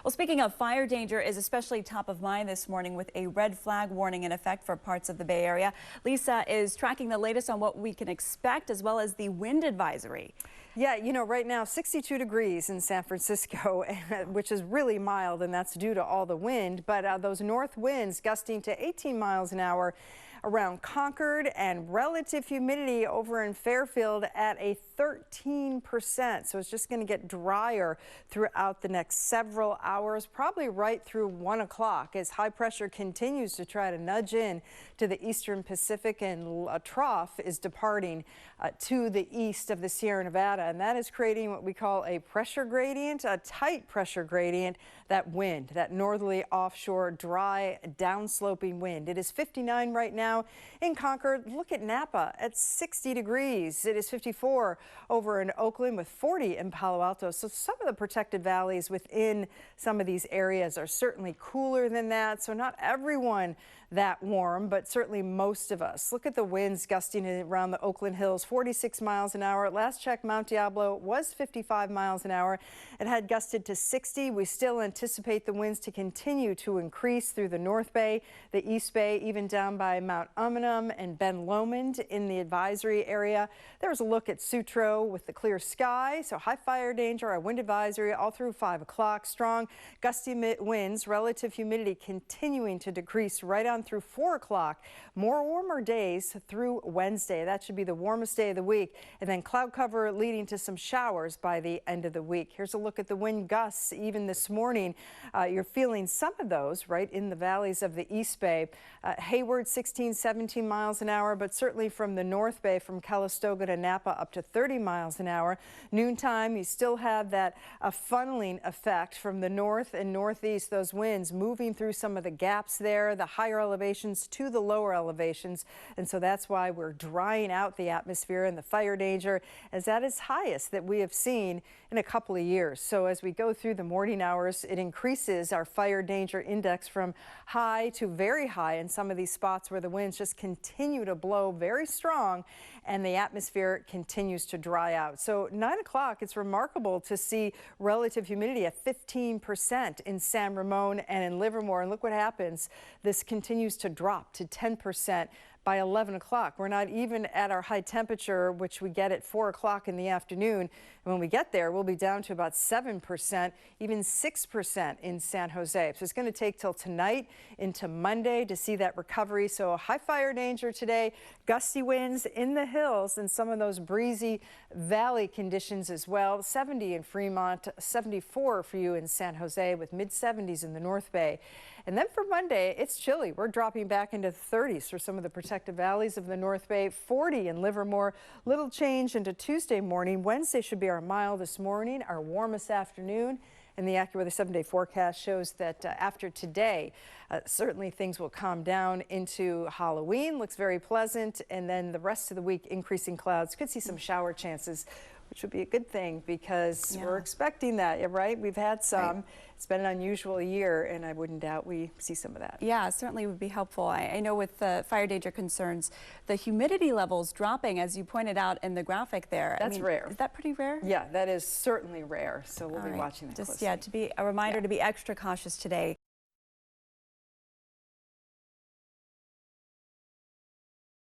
Well, speaking of fire danger is especially top of mind this morning with a red flag warning in effect for parts of the Bay Area. Lisa is tracking the latest on what we can expect as well as the wind advisory. Yeah, right now 62 degrees in San Francisco, which is really mild, and that's due to all the wind. But those north winds gusting to 18 miles an hour around Concord, and relative humidity over in Fairfield at a 13%. So it's just going to get drier throughout the next several hours, probably right through 1 o'clock as high pressure continues to try to nudge in to the eastern Pacific, and a trough is departing to the east of the Sierra Nevada, and that is creating what we call a pressure gradient, a tight pressure gradient. That wind, that northerly offshore dry downsloping wind. It is 59 right now in Concord. Look at Napa at 60 degrees. It is 54 over in Oakland with 40 in Palo Alto. So some of the protected valleys within some of these areas are certainly cooler than that. So not everyone that warm, but certainly most of us. Look at the winds gusting around the Oakland Hills, 46 miles an hour. Last check, Mount Diablo was 55 miles an hour. It had gusted to 60. We still anticipate the winds to continue to increase through the North Bay, the East Bay, even down by Mount Umunum and Ben Lomond in the advisory area. There's a look at Sutro with the clear sky. So high fire danger, our wind advisory all through 5 o'clock. Strong gusty winds, relative humidity continuing to decrease right on through 4 o'clock. More warmer days through Wednesday. That should be the warmest day of the week. And then cloud cover leading to some showers by the end of the week. Here's a look at the wind gusts even this morning. You're feeling some of those right in the valleys of the East Bay. Hayward 16, 17 miles an hour, but certainly from the North Bay, from Calistoga to Napa up to 30 miles an hour. Noontime, you still have that funneling effect from the north and northeast, those winds moving through some of the gaps there, the higher elevations to the lower elevations. And so that's why we're drying out the atmosphere, and the fire danger is at its highest that we have seen in a couple of years. So as we go through the morning hours, it increases our fire danger index from high to very high in some of these spots where the winds just continue to blow very strong and the atmosphere continues to dry out. So 9 o'clock, it's remarkable to see relative humidity at 15% in San Ramon and in Livermore. And look what happens. This continues to drop to 10% by 11 o'clock. We're not even at our high temperature, which we get at 4 o'clock in the afternoon. And when we get there, we'll be down to about 7%, even 6% in San Jose. So it's going to take till tonight into Monday to see that recovery. So high fire danger today, gusty winds in the hills, and some of those breezy valley conditions as well. 70 in Fremont, 74 for you in San Jose, with mid 70s in the North Bay. And then for Monday, it's chilly. We're dropping back into the 30s for some of the protected valleys of the North Bay, 40 in Livermore. Little change into Tuesday morning. Wednesday should be our mildest morning, our warmest afternoon. And the AccuWeather 7-day forecast shows that after today, certainly things will calm down into Halloween. Looks very pleasant. And then the rest of the week, increasing clouds. Could see some shower chances, which would be a good thing because we're expecting that, right? We've had some. Right. It's been an unusual year, and I wouldn't doubt we see some of that. Yeah, certainly would be helpful. I know with the fire danger concerns, the humidity levels dropping, as you pointed out in the graphic there. That's rare. Is that pretty rare? Yeah, that is certainly rare. So we'll be watching that closely. Yeah, to be a reminder to be extra cautious today.